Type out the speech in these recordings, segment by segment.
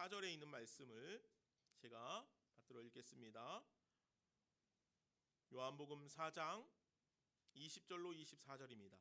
24절에 있는 말씀을 제가 받들어 읽겠습니다. 요한복음 4장 20절로 24절입니다.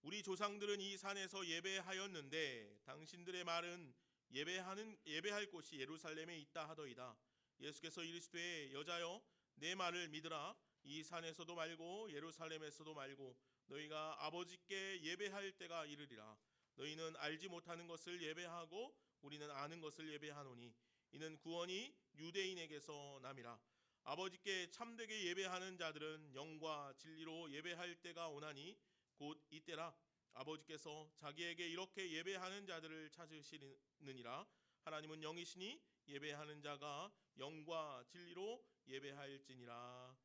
우리 조상들은 이 산에서 예배하였는데 당신들의 말은 예배할 곳이 예루살렘에 있다 하더이다. 예수께서 이르시되 여자여 내 말을 믿으라. 이 산에서도 말고 예루살렘에서도 말고 너희가 아버지께 예배할 때가 이르리라. 너희는 알지 못하는 것을 예배하고 우리는 아는 것을 예배하노니 이는 구원이 유대인에게서 남이라. 아버지께 참되게 예배하는 자들은 영과 진리로 예배할 때가 오나니 곧 이때라. 아버지께서 자기에게 이렇게 예배하는 자들을 찾으시느니라. 하나님은 영이시니 예배하는 자가 영과 진리로 예배할지니라.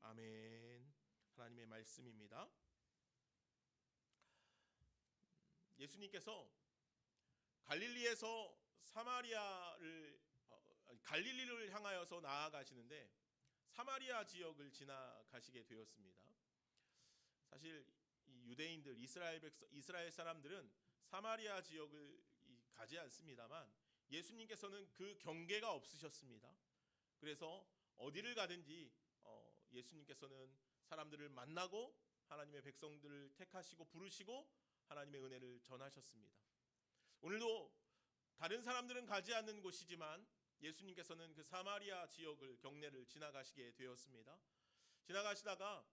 아멘. 하나님의 말씀입니다. 예수님께서 갈릴리에서 갈릴리를 향하여서 나아가시는데 사마리아 지역을 지나가시게 되었습니다. 사실 이 유대인들 이스라엘 사람들은 사마리아 지역을 가지 않습니다만 예수님께서는 그 경계가 없으셨습니다. 그래서 어디를 가든지 예수님께서는 사람들을 만나고 하나님의 백성들을 택하시고 부르시고 하나님의 은혜를 전하셨습니다. 오늘도 다른 사람들은 가지 않는 곳이지만 예수님께서는 그 사마리아 지역을 경내를 지나가시게 되었습니다. 지나가시다가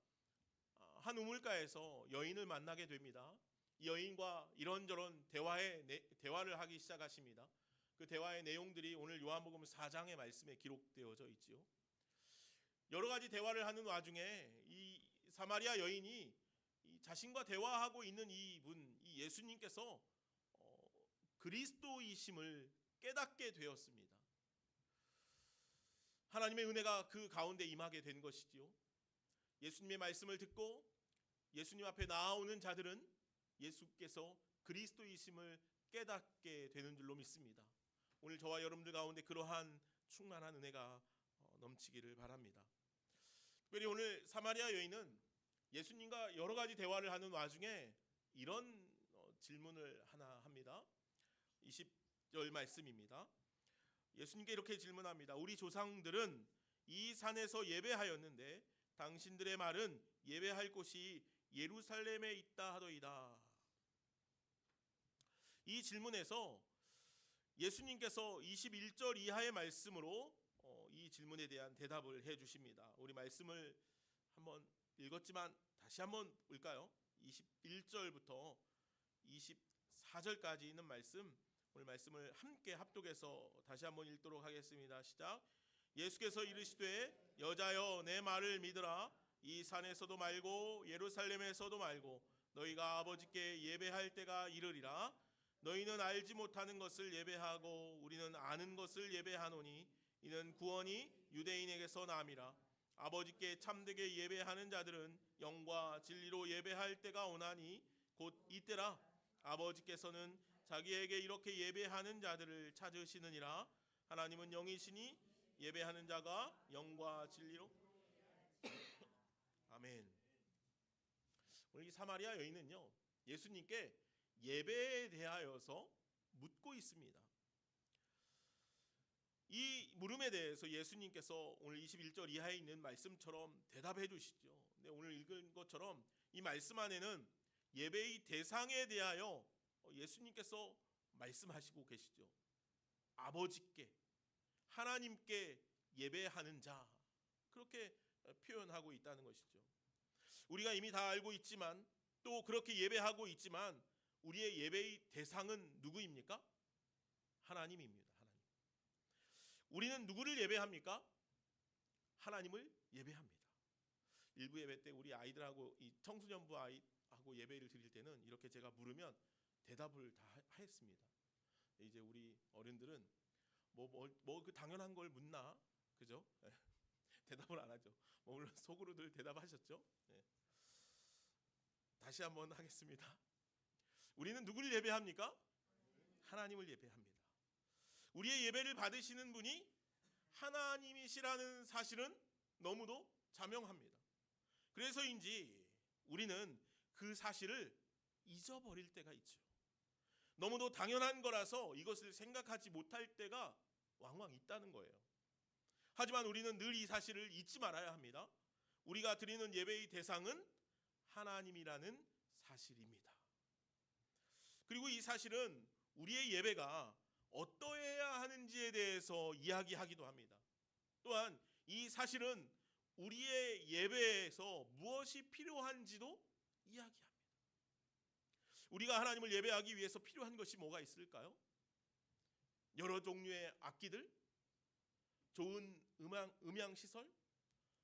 한 우물가에서 여인을 만나게 됩니다. 이 여인과 이런저런 대화를 하기 시작하십니다. 그 대화의 내용들이 오늘 요한복음 4장의 말씀에 기록되어져 있지요. 여러 가지 대화를 하는 와중에 이 사마리아 여인이 자신과 대화하고 있는 이 예수님께서 그리스도이심을 깨닫게 되었습니다. 하나님의 은혜가 그 가운데 임하게 된 것이지요. 예수님의 말씀을 듣고 예수님 앞에 나아오는 자들은 예수께서 그리스도이심을 깨닫게 되는 줄로 믿습니다. 오늘 저와 여러분들 가운데 그러한 충만한 은혜가 넘치기를 바랍니다. 특별히 오늘 사마리아 여인은 예수님과 여러 가지 대화를 하는 와중에 이런 질문을 하나 합니다. 20절 말씀입니다. 예수님께 이렇게 질문합니다. 우리 조상들은 이 산에서 예배하였는데 당신들의 말은 예배할 곳이 예루살렘에 있다 하더이다. 이 질문에서 예수님께서 21절 이하의 말씀으로 이 질문에 대한 대답을 해 주십니다. 우리 말씀을 한번 읽었지만 다시 한번 볼까요? 21절부터 24절까지 있는 말씀, 오늘 말씀을 함께 합독해서 다시 한번 읽도록 하겠습니다. 시작. 예수께서 이르시되 여자여 내 말을 믿으라. 이 산에서도 말고 예루살렘에서도 말고 너희가 아버지께 예배할 때가 이르리라. 너희는 알지 못하는 것을 예배하고 우리는 아는 것을 예배하노니 이는 구원이 유대인에게서 남이라. 아버지께 참되게 예배하는 자들은 영과 진리로 예배할 때가 오나니 곧 이때라. 아버지께서는 자기에게 이렇게 예배하는 자들을 찾으시느니라. 하나님은 영이시니 예배하는 자가 영과 진리로 아멘. 오늘 이 사마리아 여인은요 예수님께 예배에 대하여서 묻고 있습니다. 이 물음에 대해서 예수님께서 오늘 21절 이하에 있는 말씀처럼 대답해 주시죠. 근데 오늘 읽은 것처럼 이 말씀 안에는 예배의 대상에 대하여 예수님께서 말씀하시고 계시죠. 아버지께, 하나님께 예배하는 자, 그렇게 표현하고 있다는 것이죠. 우리가 이미 다 알고 있지만 또 그렇게 예배하고 있지만 우리의 예배의 대상은 누구입니까? 하나님입니다. 하나님. 우리는 누구를 예배합니까? 하나님을 예배합니다. 일부 예배 때 우리 아이들하고 이 청소년부 아이하고 예배를 드릴 때는 이렇게 제가 물으면 대답을 다 했습니다. 이제 우리 어른들은 그 당연한 걸 묻나, 그죠? 대답을 안 하죠. 물론 속으로들 대답하셨죠. 다시 한번 하겠습니다. 우리는 누구를 예배합니까? 하나님을 예배합니다. 우리의 예배를 받으시는 분이 하나님이시라는 사실은 너무도 자명합니다. 그래서인지 우리는 그 사실을 잊어버릴 때가 있죠. 너무도 당연한 거라서 이것을 생각하지 못할 때가 왕왕 있다는 거예요. 하지만 우리는 늘 이 사실을 잊지 말아야 합니다. 우리가 드리는 예배의 대상은 하나님이라는 사실입니다. 그리고 이 사실은 우리의 예배가 어떠해야 하는지에 대해서 이야기하기도 합니다. 또한 이 사실은 우리의 예배에서 무엇이 필요한지도 이야기합니다. 우리가 하나님을 예배하기 위해서 필요한 것이 뭐가 있을까요? 여러 종류의 악기들, 좋은 음향 시설,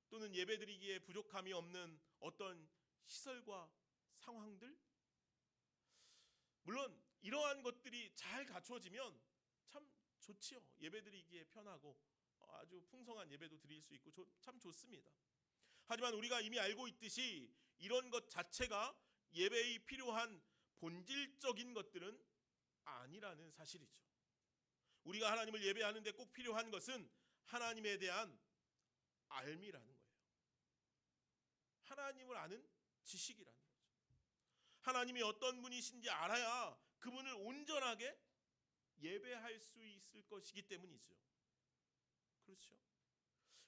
또는 예배드리기에 부족함이 없는 어떤 시설과 상황들. 물론 이러한 것들이 잘 갖춰지면 참 좋지요. 예배드리기에 편하고 아주 풍성한 예배도 드릴 수 있고 참 좋습니다. 하지만 우리가 이미 알고 있듯이 이런 것 자체가 예배에 필요한 본질적인 것들은 아니라는 사실이죠. 우리가 하나님을 예배하는 데 꼭 필요한 것은 하나님에 대한 알미라는 거예요. 하나님을 아는 지식이라는 거죠. 하나님이 어떤 분이신지 알아야 그분을 온전하게 예배할 수 있을 것이기 때문이죠. 그렇죠?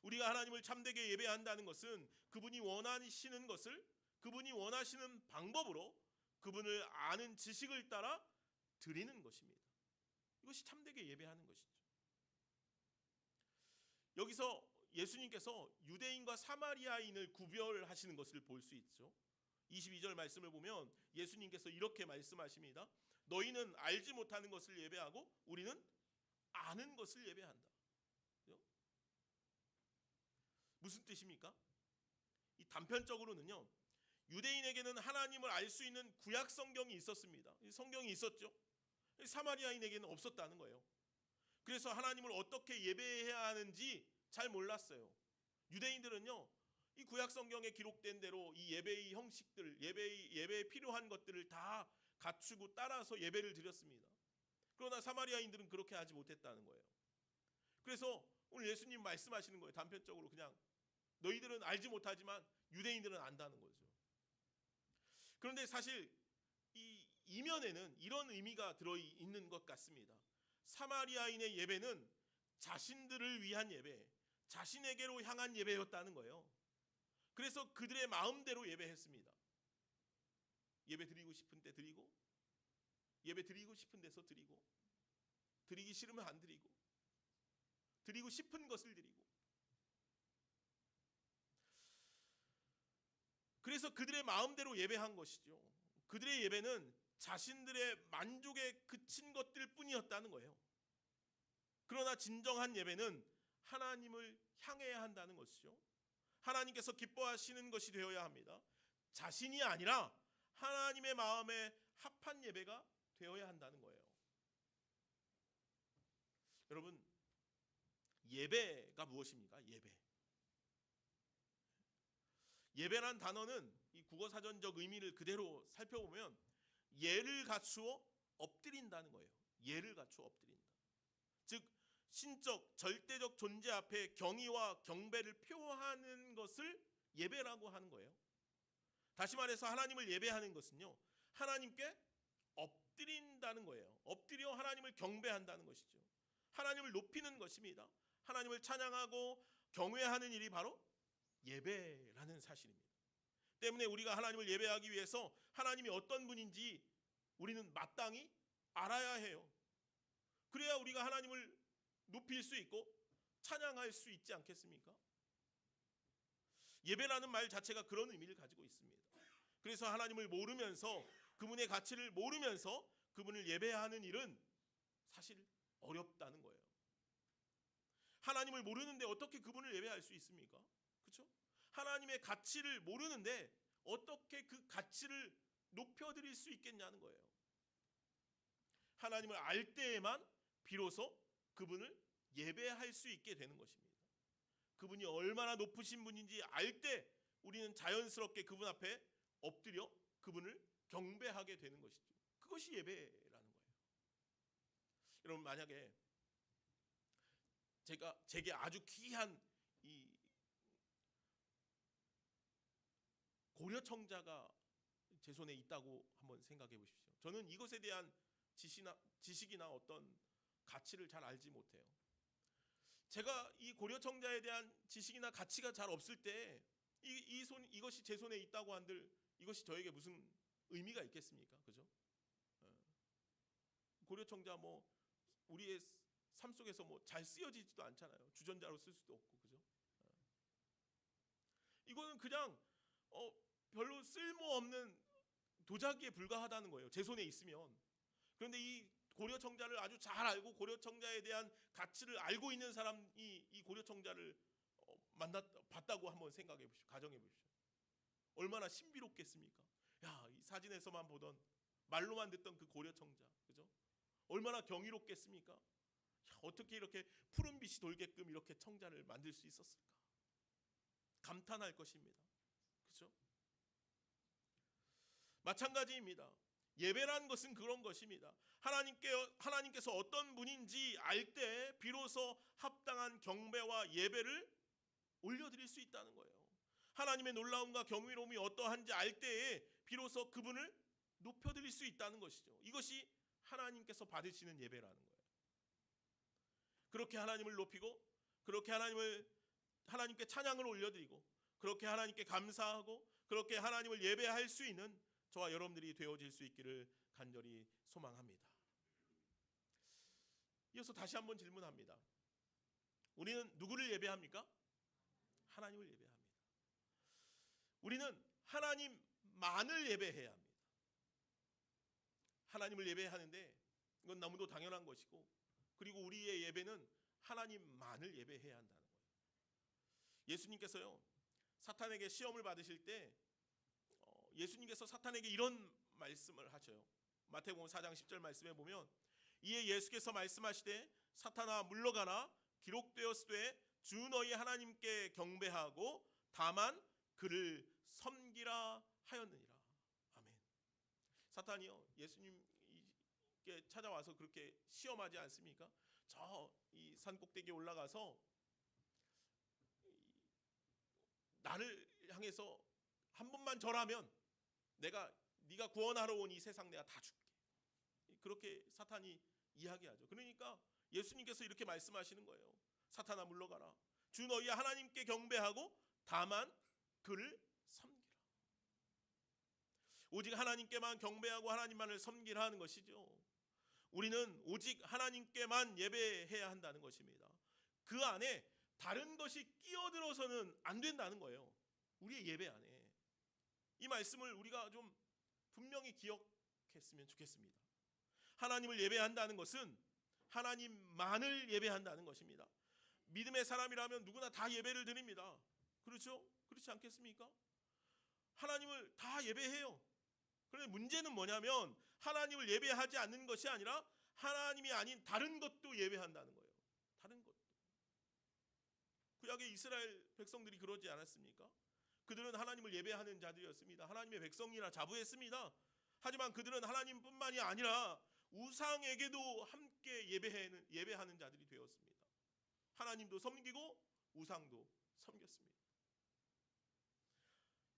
우리가 하나님을 참되게 예배한다는 것은 그분이 원하시는 것을 그분이 원하시는 방법으로 그분을 아는 지식을 따라 드리는 것입니다. 이것이 참되게 예배하는 것이죠. 여기서 예수님께서 유대인과 사마리아인을 구별하시는 것을 볼 수 있죠. 22절 말씀을 보면 예수님께서 이렇게 말씀하십니다. 너희는 알지 못하는 것을 예배하고 우리는 아는 것을 예배한다. 무슨 뜻입니까? 이 단편적으로는요, 유대인에게는 하나님을 알 수 있는 구약 성경이 있었습니다. 성경이 있었죠. 사마리아인에게는 없었다는 거예요. 그래서 하나님을 어떻게 예배해야 하는지 잘 몰랐어요. 유대인들은요, 이 구약 성경에 기록된 대로 이 예배의 형식들, 예배에 필요한 것들을 다 갖추고 따라서 예배를 드렸습니다. 그러나 사마리아인들은 그렇게 하지 못했다는 거예요. 그래서 오늘 예수님 말씀하시는 거예요. 단편적으로 그냥 너희들은 알지 못하지만 유대인들은 안다는 거죠. 그런데 사실 이 이면에는 이런 의미가 들어있는 것 같습니다. 사마리아인의 예배는 자신들을 위한 예배, 자신에게로 향한 예배였다는 거예요. 그래서 그들의 마음대로 예배했습니다. 예배 드리고 싶은 때 드리고, 예배 드리고 싶은 데서 드리고, 드리기 싫으면 안 드리고, 드리고 싶은 것을 드리고. 그래서 그들의 마음대로 예배한 것이죠. 그들의 예배는 자신들의 만족에 그친 것들 뿐이었다는 거예요. 그러나 진정한 예배는 하나님을 향해야 한다는 것이죠. 하나님께서 기뻐하시는 것이 되어야 합니다. 자신이 아니라 하나님의 마음에 합한 예배가 되어야 한다는 거예요. 여러분, 예배가 무엇입니까? 예배란 단어는 이 국어사전적 의미를 그대로 살펴보면 예를 갖추어 엎드린다는 거예요. 예를 갖추어 엎드린다. 즉 신적 절대적 존재 앞에 경의와 경배를 표하는 것을 예배라고 하는 거예요. 다시 말해서 하나님을 예배하는 것은요, 하나님께 엎드린다는 거예요. 엎드려 하나님을 경배한다는 것이죠. 하나님을 높이는 것입니다. 하나님을 찬양하고 경외하는 일이 바로 예배라는 사실입니다. 때문에 우리가 하나님을 예배하기 위해서 하나님이 어떤 분인지 우리는 마땅히 알아야 해요. 그래야 우리가 하나님을 높일 수 있고 찬양할 수 있지 않겠습니까? 예배라는 말 자체가 그런 의미를 가지고 있습니다. 그래서 하나님을 모르면서 그분의 가치를 모르면서 그분을 예배하는 일은 사실 어렵다는 거예요. 하나님을 모르는데 어떻게 그분을 예배할 수 있습니까? 그렇죠? 하나님의 가치를 모르는데 어떻게 그 가치를 높여드릴 수 있겠냐는 거예요. 하나님을 알 때에만 비로소 그분을 예배할 수 있게 되는 것입니다. 그분이 얼마나 높으신 분인지 알 때 우리는 자연스럽게 그분 앞에 엎드려 그분을 경배하게 되는 것이죠. 그것이 예배라는 거예요. 여러분, 만약에 제게 아주 귀한 이 고려청자가 제 손에 있다고 한번 생각해 보십시오. 저는 이것에 대한 지식이나 어떤 가치를 잘 알지 못해요. 제가 이 고려 청자에 대한 지식이나 가치가 잘 없을 때 이것이 제 손에 있다고 한들 이것이 저에게 무슨 의미가 있겠습니까? 그죠? 고려 청자 뭐 우리의 삶 속에서 뭐 잘 쓰여지지도 않잖아요. 주전자로 쓸 수도 없고, 그죠? 이거는 그냥 별로 쓸모없는 도자기에 불과하다는 거예요. 제 손에 있으면. 그런데 이 고려 청자를 아주 잘 알고 고려 청자에 대한 가치를 알고 있는 사람이 이 고려 청자를 봤다고 한번 생각해 보십시오. 가정해 보십시오. 얼마나 신비롭겠습니까? 야, 이 사진에서만 보던 말로만 듣던 그 고려 청자, 그죠? 얼마나 경이롭겠습니까? 야, 어떻게 이렇게 푸른 빛이 돌게끔 이렇게 청자를 만들 수 있었을까? 감탄할 것입니다. 그죠? 마찬가지입니다. 예배라는 것은 그런 것입니다. 하나님께서 어떤 분인지 알 때 비로소 합당한 경배와 예배를 올려드릴 수 있다는 거예요. 하나님의 놀라움과 경이로움이 어떠한지 알 때에 비로소 그분을 높여드릴 수 있다는 것이죠. 이것이 하나님께서 받으시는 예배라는 거예요. 그렇게 하나님을 높이고, 그렇게 하나님께 찬양을 올려드리고, 그렇게 하나님께 감사하고, 그렇게 하나님을 예배할 수 있는 저와 여러분들이 되어질 수 있기를 간절히 소망합니다. 이어서 다시 한번 질문합니다. 우리는 누구를 예배합니까? 하나님을 예배합니다. 우리는 하나님만을 예배해야 합니다. 하나님을 예배하는데 이건 너무도 당연한 것이고, 그리고 우리의 예배는 하나님만을 예배해야 한다는 거예요. 예수님께서요, 사탄에게 시험을 받으실 때 예수님께서 사탄에게 이런 말씀을 하셔요. 마태복음 4장 10절 말씀에 보면, 이에 예수께서 말씀하시되 사탄아 물러가라, 기록되었으되 주 너희 하나님께 경배하고 다만 그를 섬기라 하였느니라. 아멘. 사탄이요, 예수님께 찾아와서 그렇게 시험하지 않습니까? 저 이 산 꼭대기에 올라가서 나를 향해서 한 번만 절하면 네가 구원하러 온 이 세상 내가 다 줄게. 그렇게 사탄이 이야기하죠. 그러니까 예수님께서 이렇게 말씀하시는 거예요. 사탄아 물러가라. 주 너희 하나님께 경배하고 다만 그를 섬기라. 오직 하나님께만 경배하고 하나님만을 섬기라 하는 것이죠. 우리는 오직 하나님께만 예배해야 한다는 것입니다. 그 안에 다른 것이 끼어들어서는 안 된다는 거예요. 우리의 예배 안에. 이 말씀을 우리가 좀 분명히 기억했으면 좋겠습니다. 하나님을 예배한다는 것은 하나님만을 예배한다는 것입니다. 믿음의 사람이라면 누구나 다 예배를 드립니다. 그렇죠? 그렇지 않겠습니까? 하나님을 다 예배해요. 그런데 문제는 뭐냐면 하나님을 예배하지 않는 것이 아니라 하나님이 아닌 다른 것도 예배한다는 거예요. 다른 것도. 구약의 이스라엘 백성들이 그러지 않았습니까? 그들은 하나님을 예배하는 자들이었습니다. 하나님의 백성이라 자부했습니다. 하지만 그들은 하나님뿐만이 아니라 우상에게도 함께 예배하는 자들이 되었습니다. 하나님도 섬기고 우상도 섬겼습니다.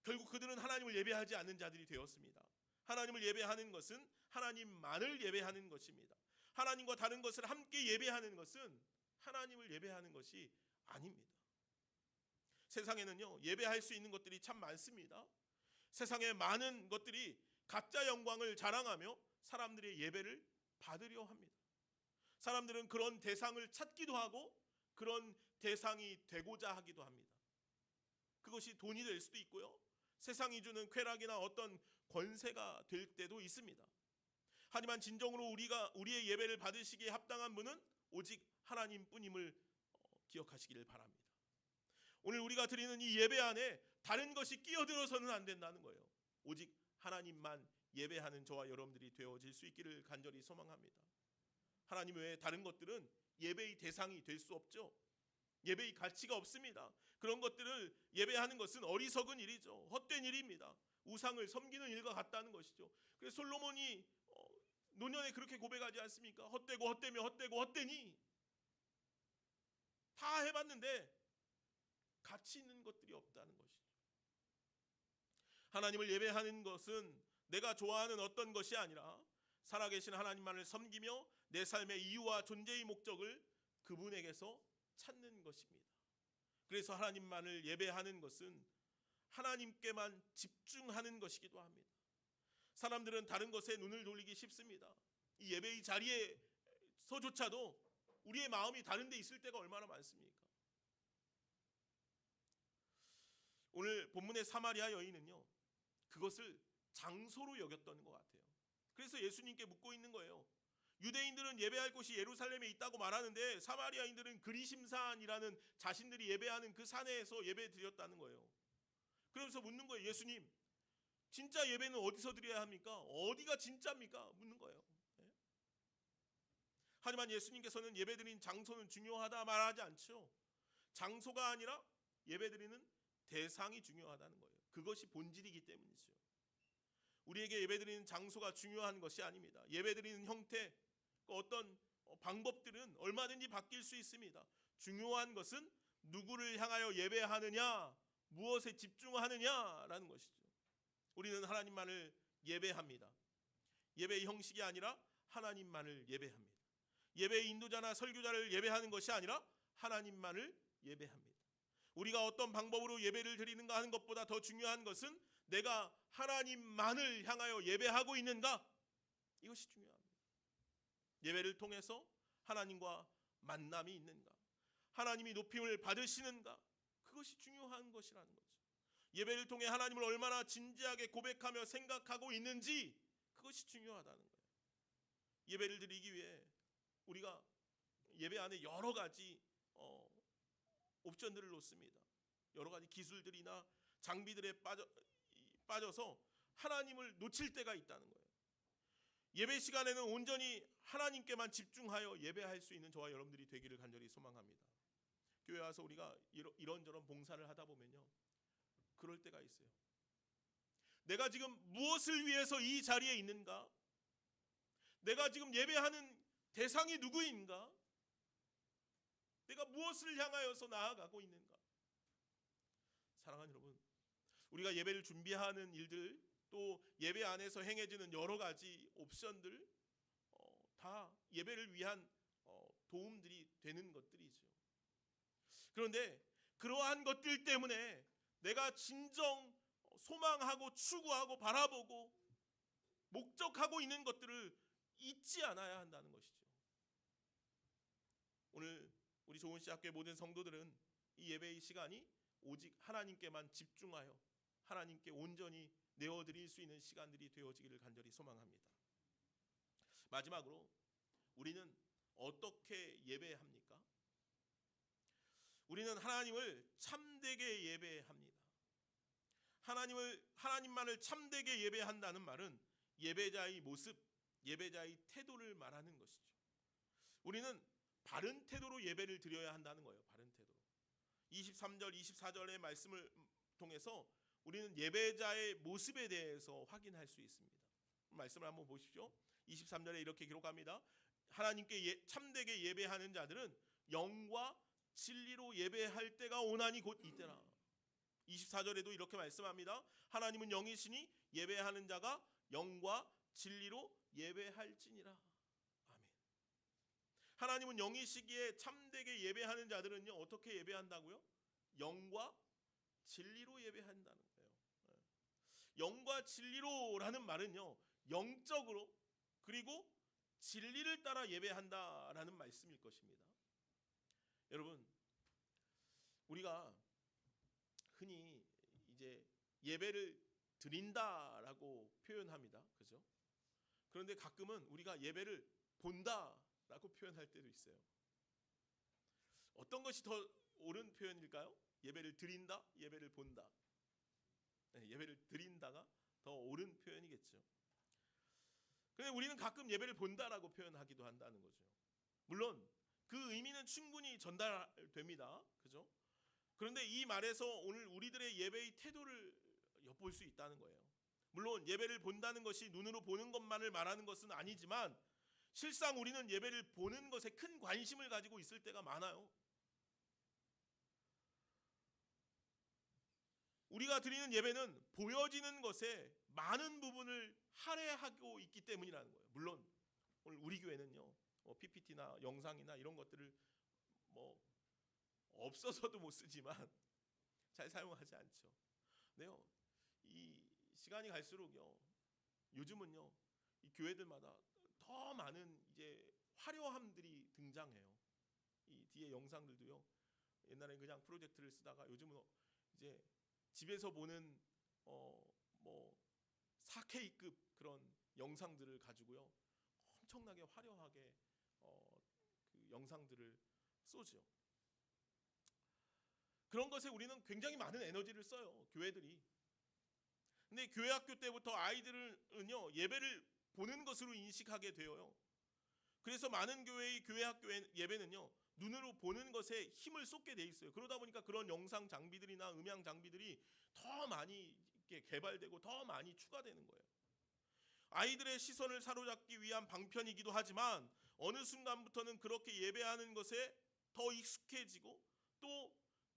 결국 그들은 하나님을 예배하지 않는 자들이 되었습니다. 하나님을 예배하는 것은 하나님만을 예배하는 것입니다. 하나님과 다른 것을 함께 예배하는 것은 하나님을 예배하는 것이 아닙니다. 세상에는요, 예배할 수 있는 것들이 참 많습니다. 세상의 많은 것들이 가짜 영광을 자랑하며 사람들의 예배를 받으려 합니다. 사람들은 그런 대상을 찾기도 하고 그런 대상이 되고자 하기도 합니다. 그것이 돈이 될 수도 있고요, 세상이 주는 쾌락이나 어떤 권세가 될 때도 있습니다. 하지만 진정으로 우리의 예배를 받으시기에 합당한 분은 오직 하나님뿐임을 기억하시기를 바랍니다. 오늘 우리가 드리는 이 예배 안에 다른 것이 끼어들어서는 안 된다는 거예요. 오직 하나님만 예배하는 저와 여러분들이 되어질 수 있기를 간절히 소망합니다. 하나님 외에 다른 것들은 예배의 대상이 될 수 없죠. 예배의 가치가 없습니다. 그런 것들을 예배하는 것은 어리석은 일이죠. 헛된 일입니다. 우상을 섬기는 일과 같다는 것이죠. 그래서 솔로몬이 노년에 그렇게 고백하지 않습니까? 헛되고 헛되며 헛되고 헛되니. 다 해봤는데 가치 있는 것들이 없다는 것이죠. 하나님을 예배하는 것은 내가 좋아하는 어떤 것이 아니라 살아계신 하나님만을 섬기며 내 삶의 이유와 존재의 목적을 그분에게서 찾는 것입니다. 그래서 하나님만을 예배하는 것은 하나님께만 집중하는 것이기도 합니다. 사람들은 다른 것에 눈을 돌리기 쉽습니다. 이 예배의 자리에서조차도 우리의 마음이 다른 데 있을 때가 얼마나 많습니까? 오늘 본문의 사마리아 여인은요, 그것을 장소로 여겼던 것 같아요. 그래서 예수님께 묻고 있는 거예요. 유대인들은 예배할 곳이 예루살렘에 있다고 말하는데 사마리아인들은 그리심산이라는 자신들이 예배하는 그 산에서 예배 드렸다는 거예요. 그러면서 묻는 거예요. 예수님, 진짜 예배는 어디서 드려야 합니까? 어디가 진짜입니까? 묻는 거예요. 네? 하지만 예수님께서는 예배드린 장소는 중요하다 말하지 않죠. 장소가 아니라 예배드리는 대상이 중요하다는 거예요. 그것이 본질이기 때문이죠. 우리에게 예배드리는 장소가 중요한 것이 아닙니다. 예배드리는 형태, 어떤 방법들은 얼마든지 바뀔 수 있습니다. 중요한 것은 누구를 향하여 예배하느냐, 무엇에 집중하느냐라는 것이죠. 우리는 하나님만을 예배합니다. 예배의 형식이 아니라 하나님만을 예배합니다. 예배의 인도자나 설교자를 예배하는 것이 아니라 하나님만을 예배합니다. 우리가 어떤 방법으로 예배를 드리는가 하는 것보다 더 중요한 것은 내가 하나님만을 향하여 예배하고 있는가? 이것이 중요합니다. 예배를 통해서 하나님과 만남이 있는가? 하나님이 높임을 받으시는가? 그것이 중요한 것이라는 거죠. 예배를 통해 하나님을 얼마나 진지하게 고백하며 생각하고 있는지 그것이 중요하다는 거예요. 예배를 드리기 위해 우리가 예배 안에 여러 가지 옵션들을 놓습니다. 여러 가지 기술들이나 장비들에 빠져서 하나님을 놓칠 때가 있다는 거예요. 예배 시간에는 온전히 하나님께만 집중하여 예배할 수 있는 저와 여러분들이 되기를 간절히 소망합니다. 교회 와서 우리가 이런저런 봉사를 하다 보면요, 그럴 때가 있어요. 내가 지금 무엇을 위해서 이 자리에 있는가? 내가 지금 예배하는 대상이 누구인가? 내가 무엇을 향하여서 나아가고 있는가? 사랑하는 여러분, 우리가 예배를 준비하는 일들, 또 예배 안에서 행해지는 여러 가지 옵션들, 다 예배를 위한 도움들이 되는 것들이죠. 그런데 그러한 것들 때문에 내가 진정 소망하고 추구하고 바라보고 목적하고 있는 것들을 잊지 않아야 한다는 것이죠. 오늘 우리 조은씨 학교의 모든 성도들은 이 예배의 시간이 오직 하나님께만 집중하여 하나님께 온전히 내어드릴 수 있는 시간들이 되어지기를 간절히 소망합니다. 마지막으로 우리는 어떻게 예배합니까? 우리는 하나님을 참되게 예배합니다. 하나님만을 참되게 예배한다는 말은 예배자의 모습, 예배자의 태도를 말하는 것이죠. 우리는 바른 태도로 예배를 드려야 한다는 거예요. 바른 태도로. 23절, 24절의 말씀을 통해서 우리는 예배자의 모습에 대해서 확인할 수 있습니다. 말씀을 한번 보십시오. 23절에 이렇게 기록합니다. 하나님께 참되게 예배하는 자들은 영과 진리로 예배할 때가 오나니 곧 이때라. 24절에도 이렇게 말씀합니다. 하나님은 영이시니 예배하는 자가 영과 진리로 예배할지니라. 아멘. 하나님은 영이시기에 참되게 예배하는 자들은요, 어떻게 예배한다고요? 영과 진리로 예배한다는 거예요. 영과 진리로라는 말은요, 영적으로 그리고 진리를 따라 예배한다라는 말씀일 것입니다. 여러분, 우리가 흔히 이제 예배를 드린다라고 표현합니다. 그죠? 그런데 가끔은 우리가 예배를 본다라고 표현할 때도 있어요. 어떤 것이 더 옳은 표현일까요? 예배를 드린다, 예배를 본다. 네, 예배를 드린다가 더 옳은 표현이겠죠. 그런데 우리는 가끔 예배를 본다라고 표현하기도 한다는 거죠. 물론 그 의미는 충분히 전달됩니다. 그죠? 그런데 이 말에서 오늘 우리들의 예배의 태도를 엿볼 수 있다는 거예요. 물론 예배를 본다는 것이 눈으로 보는 것만을 말하는 것은 아니지만 실상 우리는 예배를 보는 것에 큰 관심을 가지고 있을 때가 많아요. 우리가 드리는 예배는 보여지는 것에 많은 부분을 할애하고 있기 때문이라는 거예요. 물론 오늘 우리 교회는요, PPT나 영상이나 이런 것들을 뭐 없어서도 못 쓰지만 잘 사용하지 않죠. 네요. 이 시간이 갈수록요, 요즘은요, 이 교회들마다 더 많은 이제 화려함들이 등장해요. 이 뒤에 영상들도요, 옛날에 그냥 프로젝트를 쓰다가 요즘은 이제 집에서 보는 뭐 4K급 그런 영상들을 가지고요, 엄청나게 화려하게 그 영상들을 쏘죠. 그런 것에 우리는 굉장히 많은 에너지를 써요, 교회들이. 근데 교회 학교 때부터 아이들은요, 예배를 보는 것으로 인식하게 되어요. 그래서 많은 교회의 교회 학교 예배는요, 눈으로 보는 것에 힘을 쏟게 돼 있어요. 그러다 보니까 그런 영상 장비들이나 음향 장비들이 더 많이 이렇게 개발되고 더 많이 추가되는 거예요. 아이들의 시선을 사로잡기 위한 방편이기도 하지만 어느 순간부터는 그렇게 예배하는 것에 더 익숙해지고 또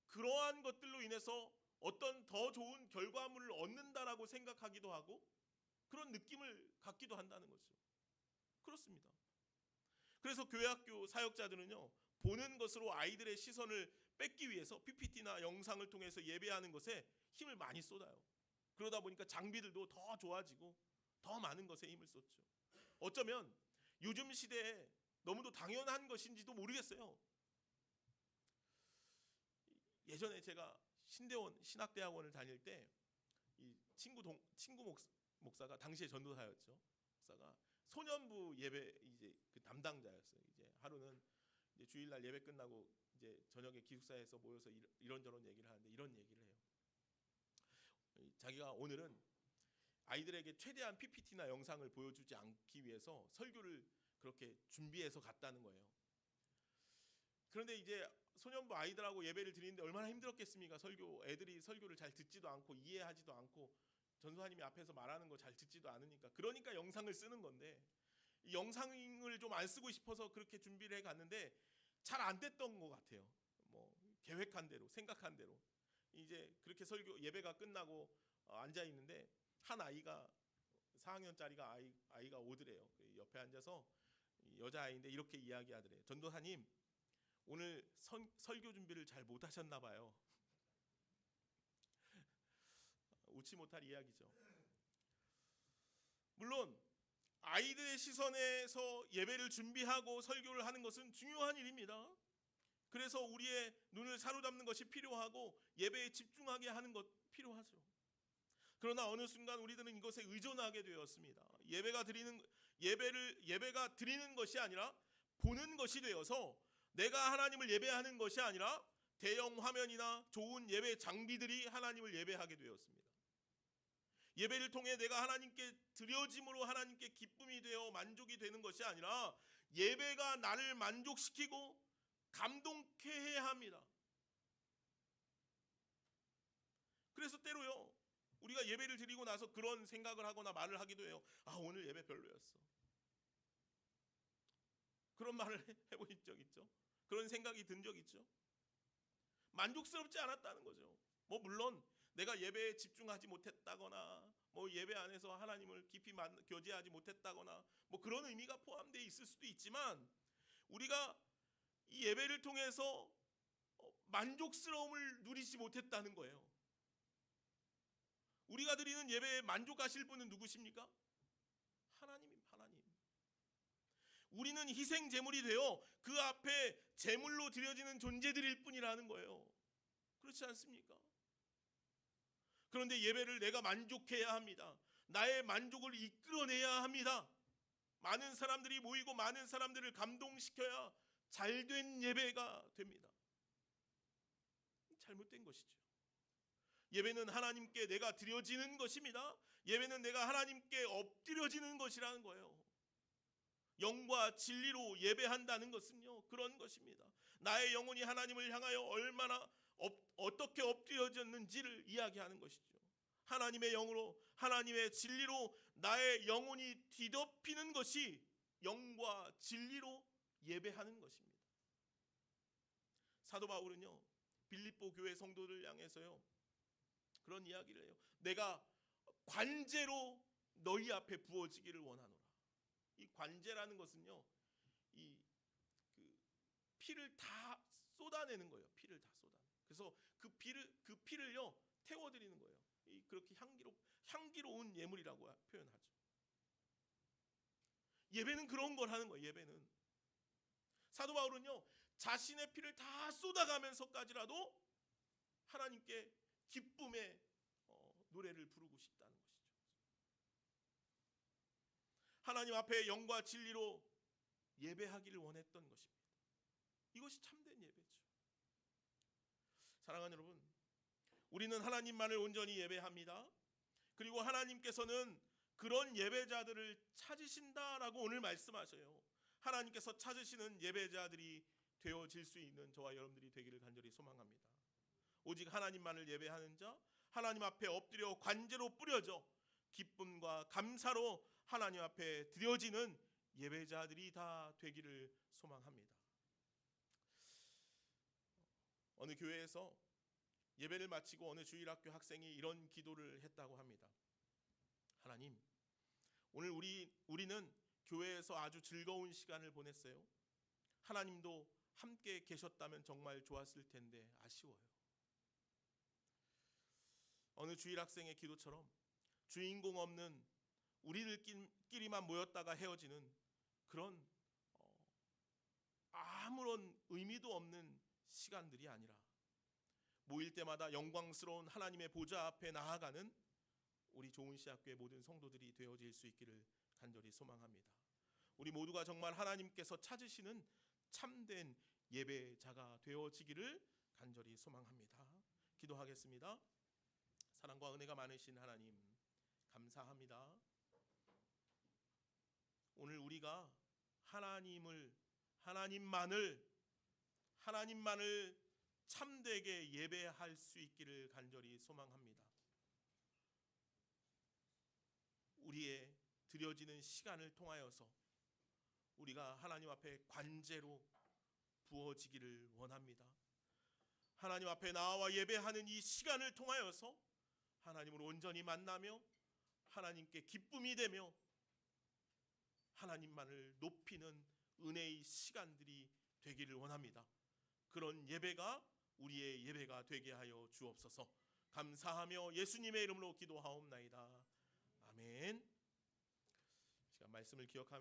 그러한 것들로 인해서 어떤 더 좋은 결과물을 얻는다라고 생각하기도 하고 그런 느낌을 갖기도 한다는 거죠. 그렇습니다. 그래서 교회 학교 사역자들은요, 보는 것으로 아이들의 시선을 뺏기 위해서 PPT나 영상을 통해서 예배하는 것에 힘을 많이 쏟아요. 그러다 보니까 장비들도 더 좋아지고 더 많은 것에 힘을 쏟죠. 어쩌면 요즘 시대에 너무도 당연한 것인지도 모르겠어요. 예전에 제가 신대원 신학대학원을 다닐 때 이 친구 목사가 당시에 전도사였죠. 목사가 소년부 예배 이제 그 담당자였어요. 이제 하루는 이제 주일날 예배 끝나고 이제 저녁에 기숙사에서 모여서 이런저런 얘기를 하는데 이런 얘기를 해요. 자기가 오늘은 아이들에게 최대한 PPT나 영상을 보여주지 않기 위해서 설교를 그렇게 준비해서 갔다는 거예요. 그런데 이제 소년부 아이들하고 예배를 드리는데 얼마나 힘들었겠습니까? 애들이 설교를 잘 듣지도 않고 이해하지도 않고 전도사님이 앞에서 말하는 거 잘 듣지도 않으니까, 그러니까 영상을 쓰는 건데, 이 영상을 좀 안 쓰고 싶어서 그렇게 준비를 해 갔는데 잘 안 됐던 것 같아요. 뭐 계획한 대로, 생각한 대로. 이제 그렇게 설교 예배가 끝나고 앉아 있는데 한 아이가 4학년짜리가 아이가 오더래요. 그 옆에 앉아서 여자 아이인데 이렇게 이야기하더래요. 전도사님, 오늘 설교 준비를 잘 못하셨나 봐요. 웃지 못할 이야기죠. 물론 아이들의 시선에서 예배를 준비하고 설교를 하는 것은 중요한 일입니다. 그래서 우리의 눈을 사로잡는 것이 필요하고 예배에 집중하게 하는 것 필요하죠. 그러나 어느 순간 우리들은 이것에 의존하게 되었습니다. 예배가 드리는 것이 아니라 보는 것이 되어서 내가 하나님을 예배하는 것이 아니라 대형 화면이나 좋은 예배 장비들이 하나님을 예배하게 되었습니다. 예배를 통해 내가 하나님께 드려짐으로 하나님께 기쁨이 되어 만족이 되는 것이 아니라 예배가 나를 만족시키고 감동케 해야 합니다. 그래서 때로요, 우리가 예배를 드리고 나서 그런 생각을 하거나 말을 하기도 해요. 아, 오늘 예배 별로였어. 그런 말을 해보신 적 있죠? 그런 생각이 든 적 있죠? 만족스럽지 않았다는 거죠. 뭐 물론 내가 예배에 집중하지 못했다거나 뭐 예배 안에서 하나님을 깊이 교제하지 못했다거나 뭐 그런 의미가 포함되어 있을 수도 있지만, 우리가 이 예배를 통해서 만족스러움을 누리지 못했다는 거예요. 우리가 드리는 예배에 만족하실 분은 누구십니까? 하나님. 우리는 희생 제물이 되어 그 앞에 제물로 드려지는 존재들일 뿐이라는 거예요. 그렇지 않습니까? 그런데 예배를 내가 만족해야 합니다. 나의 만족을 이끌어내야 합니다. 많은 사람들이 모이고 많은 사람들을 감동시켜야 잘된 예배가 됩니다. 잘못된 것이죠. 예배는 하나님께 내가 드려지는 것입니다. 예배는 내가 하나님께 엎드려지는 것이라는 거예요. 영과 진리로 예배한다는 것은요, 그런 것입니다. 나의 영혼이 하나님을 향하여 얼마나 어떻게 엎드려졌는지를 이야기하는 것이죠. 하나님의 영으로, 하나님의 진리로 나의 영혼이 뒤덮이는 것이 영과 진리로 예배하는 것입니다. 사도 바울은요, 빌립보 교회 성도들 향해서요, 그런 이야기를 해요. 내가 관제로 너희 앞에 부어지기를 원하노라. 이 관제라는 것은요, 이 그 피를 다 쏟아내는 거예요. 피를 다 쏟아. 그래서 그 피를요 태워드리는 거예요. 그렇게 향기로운 예물이라고 표현하죠. 예배는 그런 걸 하는 거예요. 예배는 사도 바울은요 자신의 피를 다 쏟아가면서까지라도 하나님께 기쁨의 노래를 부르고 싶다는 것이죠. 하나님 앞에 영과 진리로 예배하기를 원했던 것입니다. 이것이 참된 예배죠. 사랑하는 여러분, 우리는 하나님만을 온전히 예배합니다. 그리고 하나님께서는 그런 예배자들을 찾으신다라고 오늘 말씀하셔요. 하나님께서 찾으시는 예배자들이 되어질 수 있는 저와 여러분들이 되기를 간절히 소망합니다. 오직 하나님만을 예배하는 자, 하나님 앞에 엎드려 관제로 뿌려져 기쁨과 감사로 하나님 앞에 드려지는 예배자들이 다 되기를 소망합니다. 어느 교회에서 예배를 마치고 어느 주일학교 학생이 이런 기도를 했다고 합니다. 하나님, 오늘 우리는 교회에서 아주 즐거운 시간을 보냈어요. 하나님도 함께 계셨다면 정말 좋았을 텐데 아쉬워요. 어느 주일학생의 기도처럼 주인공 없는 우리들끼리만 모였다가 헤어지는 그런 아무런 의미도 없는 시간들이 아니라 모일 때마다 영광스러운 하나님의 보좌 앞에 나아가는 우리 좋은시학교의 모든 성도들이 되어질 수 있기를 간절히 소망합니다. 우리 모두가 정말 하나님께서 찾으시는 참된 예배자가 되어지기를 간절히 소망합니다. 기도하겠습니다. 사랑과 은혜가 많으신 하나님, 감사합니다. 오늘 우리가 하나님만을 참되게 예배할 수 있기를 간절히 소망합니다. 우리의 드려지는 시간을 통하여서 우리가 하나님 앞에 관제로 부어지기를 원합니다. 하나님 앞에 나와 예배하는 이 시간을 통하여서 하나님을 온전히 만나며 하나님께 기쁨이 되며 하나님만을 높이는 은혜의 시간들이 되기를 원합니다. 그런 예배가 우리의 예배가 되게 하여 주옵소서. 감사하며 예수님의 이름으로 기도하옵나이다. 아멘. 시간 말씀을 기억하며